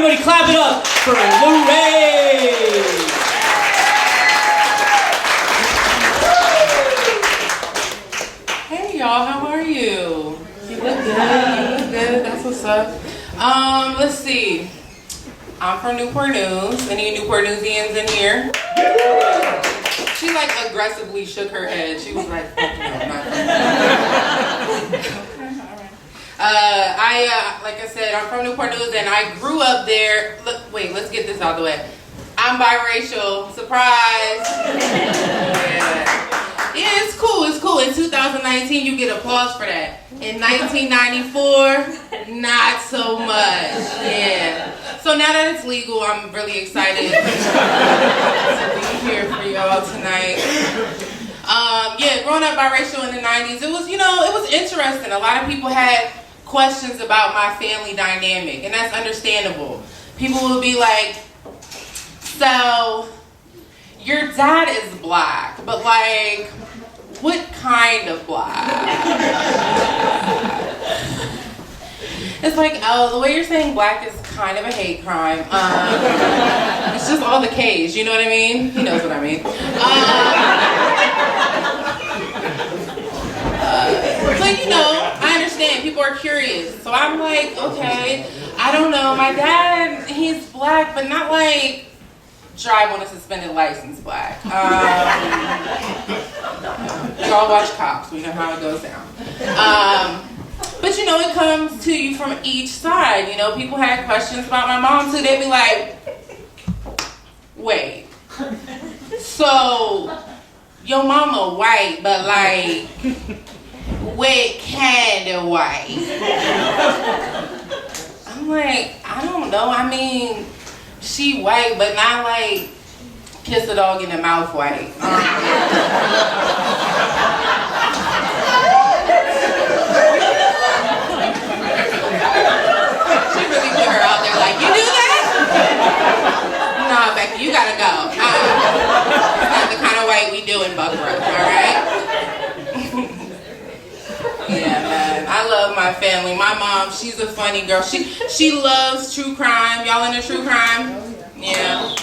Everybody clap it up for Lorraine! Hey y'all, how are you? You look good, you look good, that's what's up. Let's see. I'm from Newport News. Any Newport Newsians in here? She like aggressively shook her head. She was like, oh, no, not like I said, I'm from Newport News and I grew up there. Look, wait, let's get this out of the way. I'm biracial. Surprise. Yeah, it's cool, it's cool. In 2019, you get applause for that. In 1994, not so much. Yeah. So now that it's legal, I'm really excited to be here for y'all tonight. Yeah, growing up biracial in the 90s, it was, it was interesting. A lot of people had questions about my family dynamic, and that's understandable. People would be like, so, your dad is black, but like, what kind of black? It's like, oh, the way you're saying black is kind of a hate crime. It's just all the K's, you know what I mean? He knows what I mean. So, I understand, people are curious. So I'm like, okay, I don't know, my dad, he's black, but not like, drive on a suspended license black. Y'all watch Cops, we know how it goes down. But it comes to you from each side. People had questions about my mom too. They'd be like, wait, so your mama white, but like, what kind of white? I'm like, I don't know. I mean, she white, but not like kiss a dog in the mouth white. She really put her out there like, you do that? Nah, Becky, you gotta go. It's not the kind of white we do in Buckrock, alright? Yeah, man, I love my family. My mom, she's a funny girl. She loves true crime. Y'all into true crime? Yeah.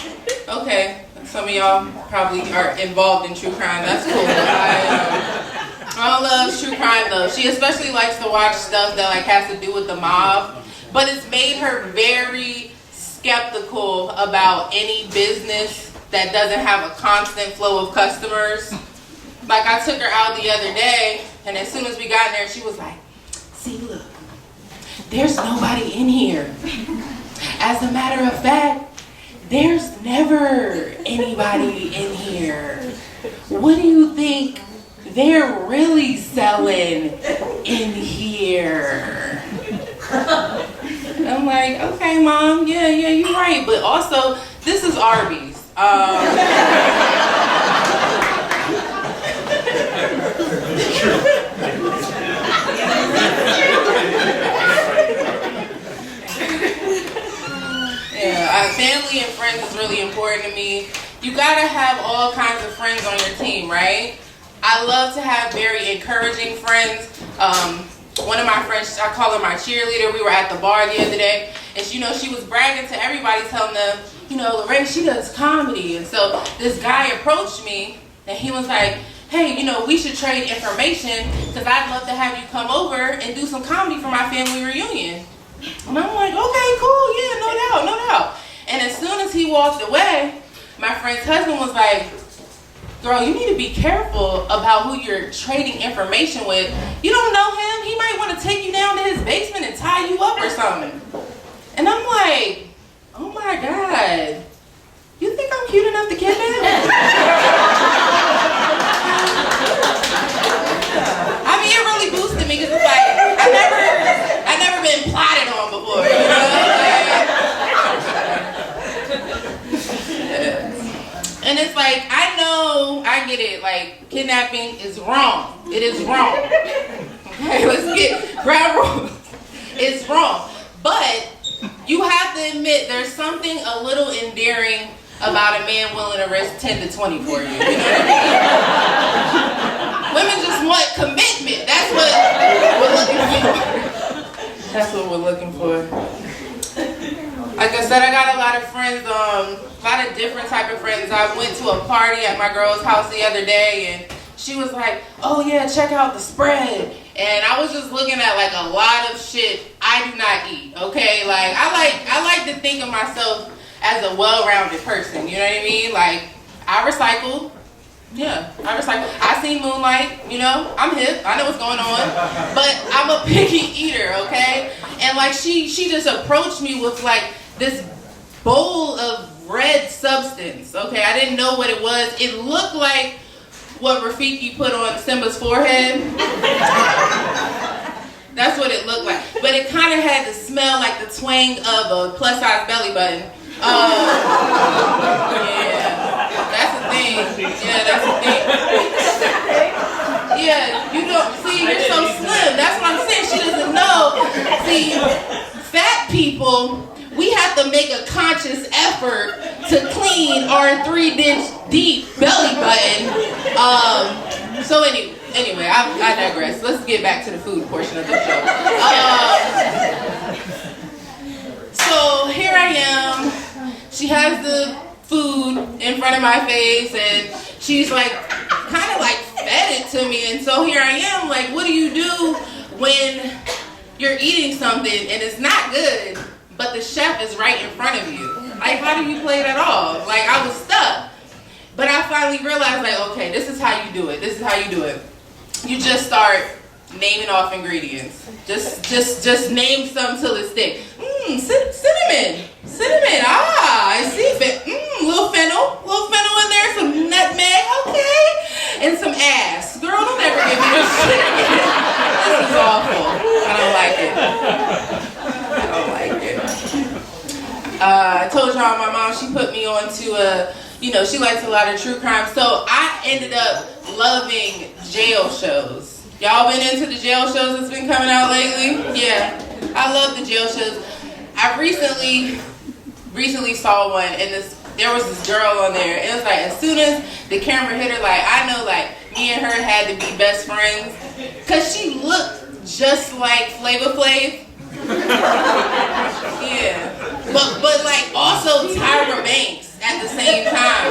Okay. Some of y'all probably are involved in true crime. That's cool. I love true crime though. She especially likes to watch stuff that like has to do with the mob. But it's made her very skeptical about any business that doesn't have a constant flow of customers. Like I took her out the other day, and as soon as we got in there, she was like, see, look, there's nobody in here. As a matter of fact, there's never anybody in here. What do you think they're really selling in here? I'm like, okay, Mom, yeah, you're right. But also, this is Arby's. Family and friends is really important to me. You gotta have all kinds of friends on your team, right? I love to have very encouraging friends. One of my friends, I call her my cheerleader. We were at the bar the other day, and she was bragging to everybody, telling them, Lorraine, she does comedy. And so this guy approached me, and he was like, hey, we should trade information because I'd love to have you come over and do some comedy for my family reunion. And I'm like, okay, cool, yeah, no doubt. And as soon as he walked away, my friend's husband was like, girl, you need to be careful about who you're trading information with. You don't know him. He might want to take you down to his basement and tie you up or something. And I'm like, oh my God, you think I'm cute enough to kidnap? I mean, it really boosted me because it's like, I've never been plotted on before, And it's like, I get it, like, kidnapping is wrong. It is wrong. Okay, let's get ground rules. It's wrong. But you have to admit there's something a little endearing about a man willing to risk 10 to 20 for you. You know what I mean? Women just want commitment. That's what we're looking for. That's what we're looking for. Like I said, I got a lot of friends, a lot of different type of friends. I went to a party at my girl's house the other day, and she was like, oh yeah, check out the spread. And I was just looking at like a lot of shit I do not eat, okay? Like, I like to think of myself as a well-rounded person, you know what I mean? Like, I recycle. Yeah, I recycle. I seen Moonlight, you know, I'm hip, I know what's going on, but I'm a picky eater, okay? And like she just approached me with like this bowl of red substance, okay? I didn't know what it was. It looked like what Rafiki put on Simba's forehead. That's what it looked like. But it kind of had the smell like the twang of a plus-size belly button. Yeah. That's a thing. Yeah, that's a thing. Yeah, you don't see, you're so slim. That's what I'm saying. She doesn't know. See, fat people, we have to make a conscious effort to clean our 3-inch deep belly button. So anyway, I digress. Let's get back to the food portion of the show. So here I am. She has the food in front of my face, and she's like, kind of like fed it to me. And so here I am, like, what do you do when you're eating something and it's not good, but the chef is right in front of you? Like, how do you play that off? Like, I was stuck. But I finally realized, like, okay, this is how you do it. This is how you do it. You just start naming off ingredients. Just name some till it sticks. Cinnamon. Cinnamon. Ah, I see. Little fennel in there. Some nutmeg. Okay. And some ass. Girl, don't ever give me this shit again. This is awful. I don't like it. I told y'all my mom, she put me on to she likes a lot of true crime. So I ended up loving jail shows. Y'all been into the jail shows that's been coming out lately? Yeah, I love the jail shows. I recently saw one, and there was this girl on there. It was like, as soon as the camera hit her, like, I know, like, me and her had to be best friends, because she looked just like Flavor Flav. Yeah, but like also Tyra Banks at the same time.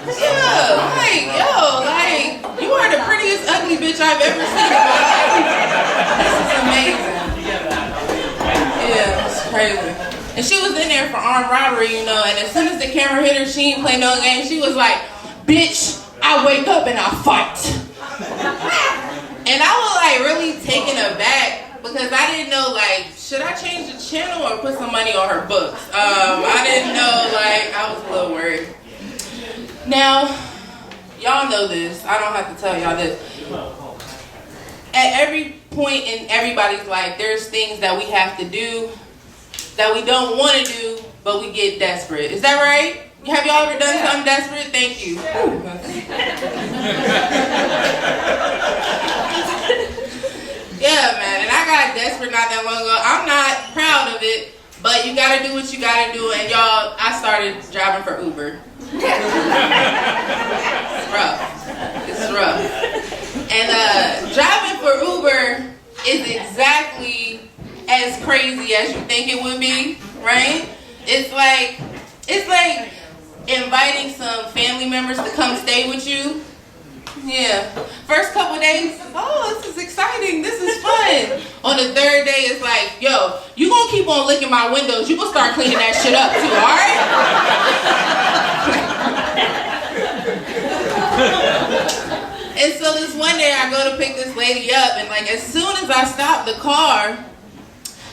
Yeah, like, yo, like, you are the prettiest ugly bitch I've ever seen in my life. This is amazing. Yeah, it's crazy. And she was in there for armed robbery, you know, and as soon as the camera hit her, she didn't play no game. She was like, bitch, I wake up and I fight. And I was like really taken aback, because I didn't know, like, should I change the channel or put some money on her books? I didn't know, like, I was a little worried. Now, y'all know this. I don't have to tell y'all this. At every point in everybody's life, there's things that we have to do that we don't want to do, but we get desperate. Is that right? Have y'all ever done something desperate? Thank you. Yeah, man, and I got desperate not that long ago. I'm not proud of it, but you gotta do what you gotta do, and y'all, I started driving for Uber. It's rough. And driving for Uber is exactly as crazy as you think it would be, right? It's like inviting some family members to come stay with you. Yeah. First couple days, oh, this is exciting. This is fun. On the third day, it's like, yo, you gonna keep on licking my windows. You gonna start cleaning that shit up too, all right? And so this one day, I go to pick this lady up, and like as soon as I stop the car,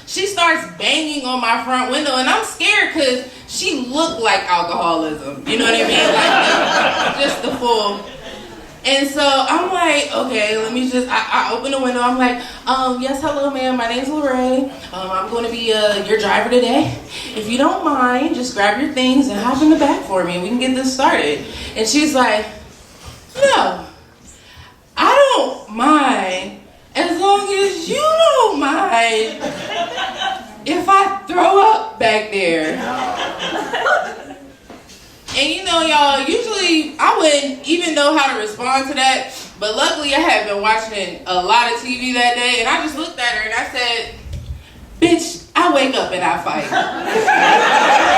she starts banging on my front window, and I'm scared because she looked like alcoholism. You know what I mean? Like just the full. And so I'm like, okay, let me just, I open the window. I'm like, yes, hello, ma'am. My name's Lorraine. I'm going to be your driver today. If you don't mind, just grab your things and hop in the back for me, and we can get this started. And she's like, no, I don't mind as long as you don't mind if I throw up back there. And you know, y'all, usually I wouldn't even know how to respond to that, but luckily I had been watching a lot of TV that day, and I just looked at her and I said, Bitch, I wake up and I fight.